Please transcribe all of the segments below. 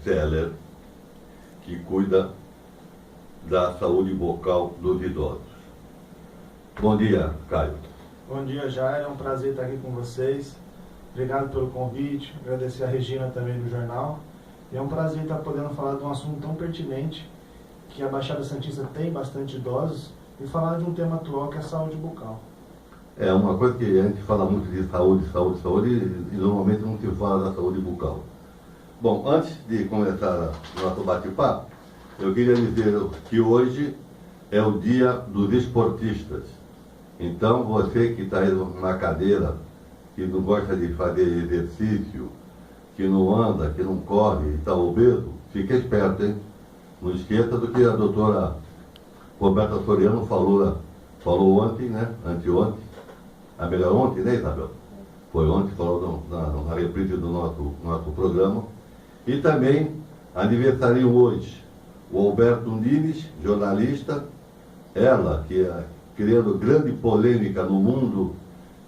Zeller, que cuida da saúde bucal dos idosos. Bom dia, Caio. Bom dia, Jair. É um prazer estar aqui com vocês. Obrigado pelo convite. Agradecer a Regina também do jornal. E é um prazer estar podendo falar de um assunto tão pertinente, que a Baixada Santista tem bastante idosos, e falar de um tema atual que é a saúde bucal. É uma coisa que a gente fala muito de saúde, e normalmente não se fala da saúde bucal. Bom, antes de começar o nosso bate-papo, eu queria dizer que hoje é o dia dos esportistas. Então, você que está aí na cadeira, que não gosta de fazer exercício, que não anda, que não corre e está obeso, fique esperto, hein? Não esqueça do que a doutora Roberta Soriano falou ontem, né? Anteontem. A melhor ontem, né, Isabel? Foi ontem, falou na reprise do nosso programa. E também aniversário hoje o Alberto Nunes, jornalista, ela que é criando grande polêmica no mundo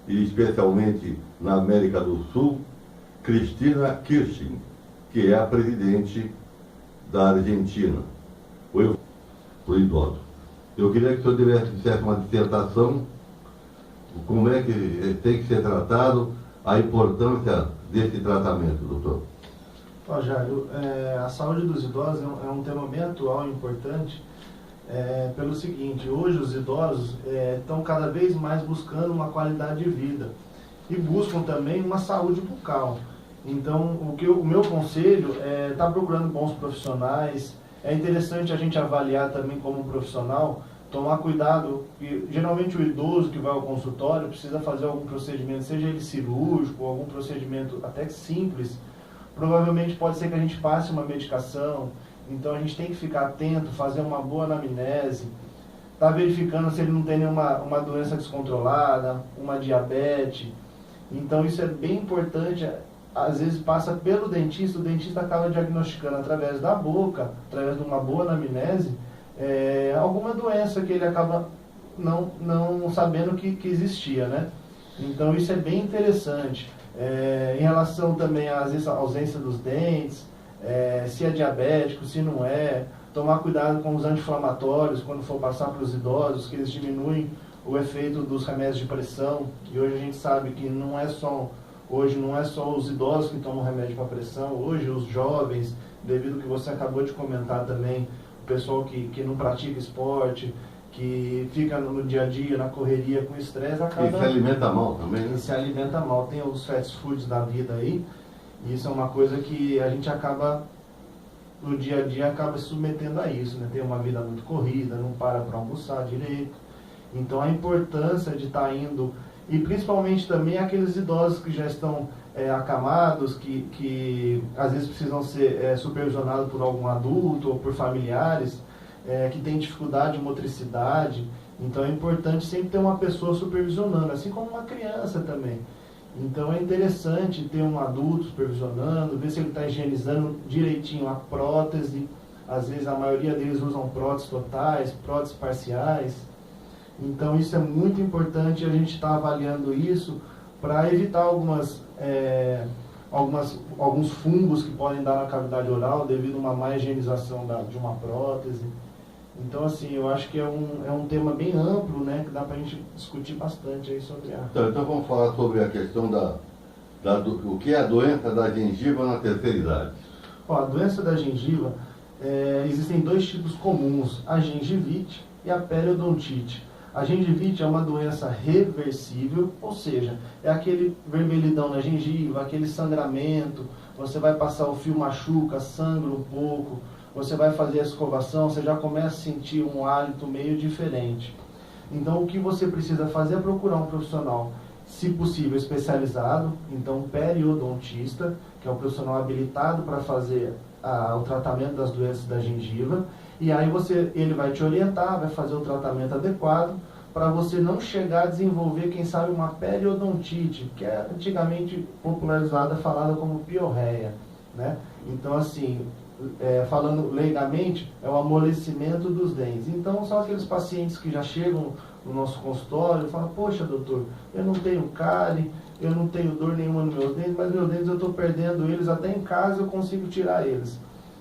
e especialmente na América do Sul, Cristina Kirchner, que é a presidente da Argentina, o idoso. Eu queria que o senhor fizesse uma dissertação, como é que tem que ser tratado, a importância desse tratamento, doutor. Jairo, a saúde dos idosos é um tema bem atual e importante, pelo seguinte: hoje os idosos estão cada vez mais buscando uma qualidade de vida e buscam também uma saúde bucal. Então, o meu conselho é estar procurando bons profissionais. É interessante a gente avaliar também como profissional, tomar cuidado, e geralmente o idoso que vai ao consultório precisa fazer algum procedimento, seja ele cirúrgico, algum procedimento até simples. Provavelmente pode ser que a gente passe uma medicação, então a gente tem que ficar atento, fazer uma boa anamnese, tá verificando se ele não tem uma doença descontrolada, uma diabetes. Então isso é bem importante. Às vezes passa pelo dentista, o dentista acaba diagnosticando através da boca, através de uma boa anamnese, alguma doença que ele acaba não sabendo que existia, né? Então isso é bem interessante. Em relação também às vezes, à ausência dos dentes, se é diabético, se não é, tomar cuidado com os anti-inflamatórios quando for passar para os idosos, que eles diminuem o efeito dos remédios de pressão. E hoje a gente sabe que não é só os idosos que tomam remédio para pressão, hoje os jovens, devido ao que você acabou de comentar também, o pessoal que não pratica esporte, que fica no dia a dia, na correria, com estresse, acaba... E se alimenta mal também, né? E se alimenta mal. Tem os fast foods da vida aí, e isso é uma coisa que a gente acaba, no dia a dia, acaba se submetendo a isso, né? Tem uma vida muito corrida, não para almoçar direito. Então a importância de estar indo, e principalmente também aqueles idosos que já estão acamados, que às vezes precisam ser supervisionados por algum adulto ou por familiares, que tem dificuldade de motricidade. Então é importante sempre ter uma pessoa supervisionando, assim como uma criança também. Então é interessante ter um adulto supervisionando, ver se ele está higienizando direitinho a prótese. Às vezes a maioria deles usam próteses totais, próteses parciais. Então isso é muito importante, a gente está avaliando isso para evitar alguns fungos que podem dar na cavidade oral devido a uma má higienização de uma prótese. Então, assim, eu acho que é um tema bem amplo, né, que dá para a gente discutir bastante aí sobre a... Então vamos falar sobre a questão o que é a doença da gengiva na terceira idade. A doença da gengiva, existem dois tipos comuns, a gengivite e a periodontite. A gengivite é uma doença reversível, ou seja, é aquele vermelhidão na gengiva, aquele sangramento, você vai passar o fio, machuca, sangra um pouco, você vai fazer a escovação, você já começa a sentir um hálito meio diferente. Então o que você precisa fazer é procurar um profissional, se possível especializado, então periodontista, que é um profissional habilitado para fazer o tratamento das doenças da gengiva, e aí ele vai te orientar, vai fazer o tratamento adequado, para você não chegar a desenvolver, quem sabe, uma periodontite, que é antigamente popularizada, falada como piorreia, né? Então, assim, falando leigamente, é o amolecimento dos dentes. Então, são aqueles pacientes que já chegam no nosso consultório e falam: poxa, doutor, eu não tenho cárie, eu não tenho dor nenhuma nos meus dentes, mas meus dentes eu estou perdendo eles, até em casa eu consigo tirar eles.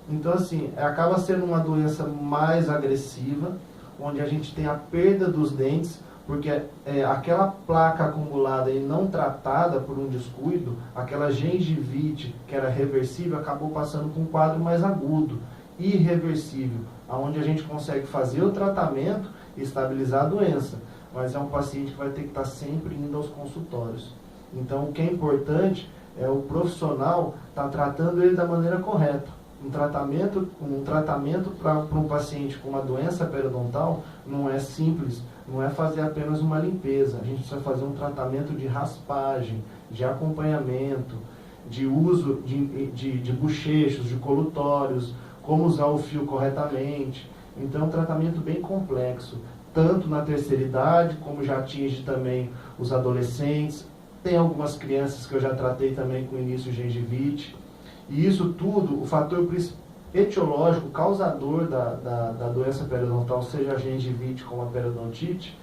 Então, assim, acaba sendo uma doença mais agressiva, onde a gente tem a perda dos dentes, porque aquela placa acumulada e não tratada por um descuido, aquela gengivite que era reversível, acabou passando por um quadro mais agudo, irreversível, onde a gente consegue fazer o tratamento e estabilizar a doença, mas é um paciente que vai ter que estar sempre indo aos consultórios. Então, o que é importante é o profissional estar tratando ele da maneira correta. Um tratamento para um paciente com uma doença periodontal não é simples, não é fazer apenas uma limpeza. A gente precisa fazer um tratamento de raspagem, de acompanhamento, de uso de bochechos, de colutórios, como usar o fio corretamente. Então, é um tratamento bem complexo, tanto na terceira idade, como já atinge também os adolescentes. Tem algumas crianças que eu já tratei também com início de gengivite. E isso tudo, o fator etiológico, causador da doença periodontal, seja a gengivite como a periodontite,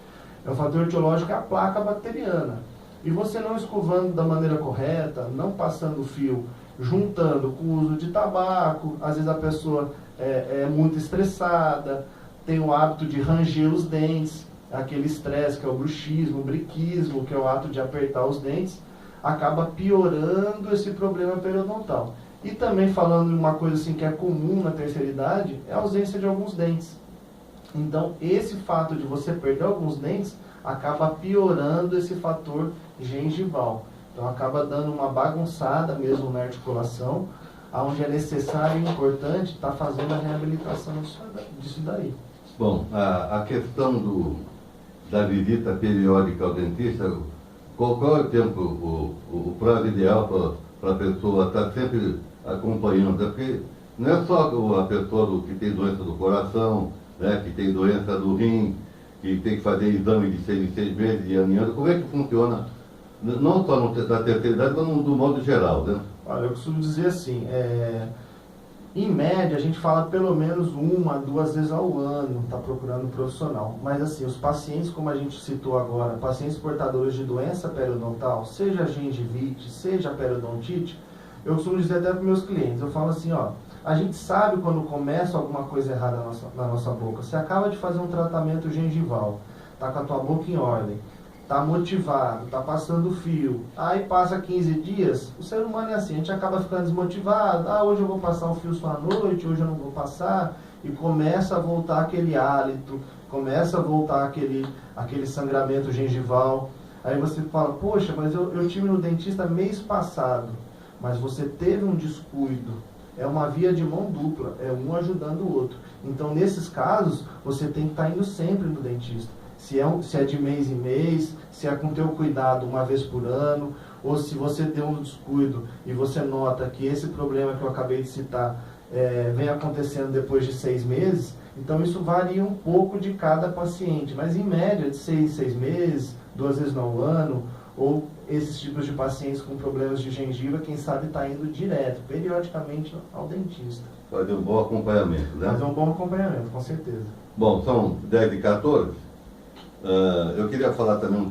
é o fator etiológico, é a placa bacteriana. E você não escovando da maneira correta, não passando fio, juntando com o uso de tabaco, às vezes a pessoa é muito estressada, tem o hábito de ranger os dentes, aquele estresse que é o bruxismo, o briquismo, que é o ato de apertar os dentes, acaba piorando esse problema periodontal. E também falando de uma coisa assim que é comum na terceira idade, é a ausência de alguns dentes. Então, esse fato de você perder alguns dentes acaba piorando esse fator gengival. Então, acaba dando uma bagunçada mesmo na articulação, onde é necessário e importante estar fazendo a reabilitação disso daí. Bom, a questão da visita periódica ao dentista, qual é o tempo, o prazo ideal para a pessoa estar sempre acompanhando? Porque não é só a pessoa que tem doença do coração, né, que tem doença do rim, que tem que fazer exame de 6 em 6 meses, de ano em ano. Como é que funciona, não só na terceira idade, mas no modo geral, né? Olha, eu costumo dizer assim, em média a gente fala pelo menos 1 a 2 vezes ao ano, está procurando um profissional. Mas assim, os pacientes, como a gente citou agora, pacientes portadores de doença periodontal, seja gengivite, seja periodontite, eu costumo dizer até para meus clientes, eu falo assim, ó, a gente sabe quando começa alguma coisa errada na nossa boca. Você acaba de fazer um tratamento gengival, tá com a tua boca em ordem, tá motivado, tá passando fio, aí passa 15 dias, o ser humano é assim, a gente acaba ficando desmotivado, hoje eu vou passar o fio só à noite, hoje eu não vou passar, e começa a voltar aquele hálito, começa a voltar aquele sangramento gengival, aí você fala, poxa, mas eu tive no dentista mês passado, mas você teve um descuido, é uma via de mão dupla, é um ajudando o outro. Então, nesses casos, você tem que estar indo sempre no dentista. Se é de mês em mês, se é com teu cuidado uma vez por ano, ou se você tem um descuido e você nota que esse problema que eu acabei de citar vem acontecendo depois de 6 meses, então isso varia um pouco de cada paciente, mas em média de 6 em 6 meses, 2 vezes no ano, ou esses tipos de pacientes com problemas de gengiva, quem sabe está indo direto, periodicamente, ao dentista. Fazer um bom acompanhamento, né? Fazer um bom acompanhamento, com certeza. Bom, são 10 e 14. Eu queria falar também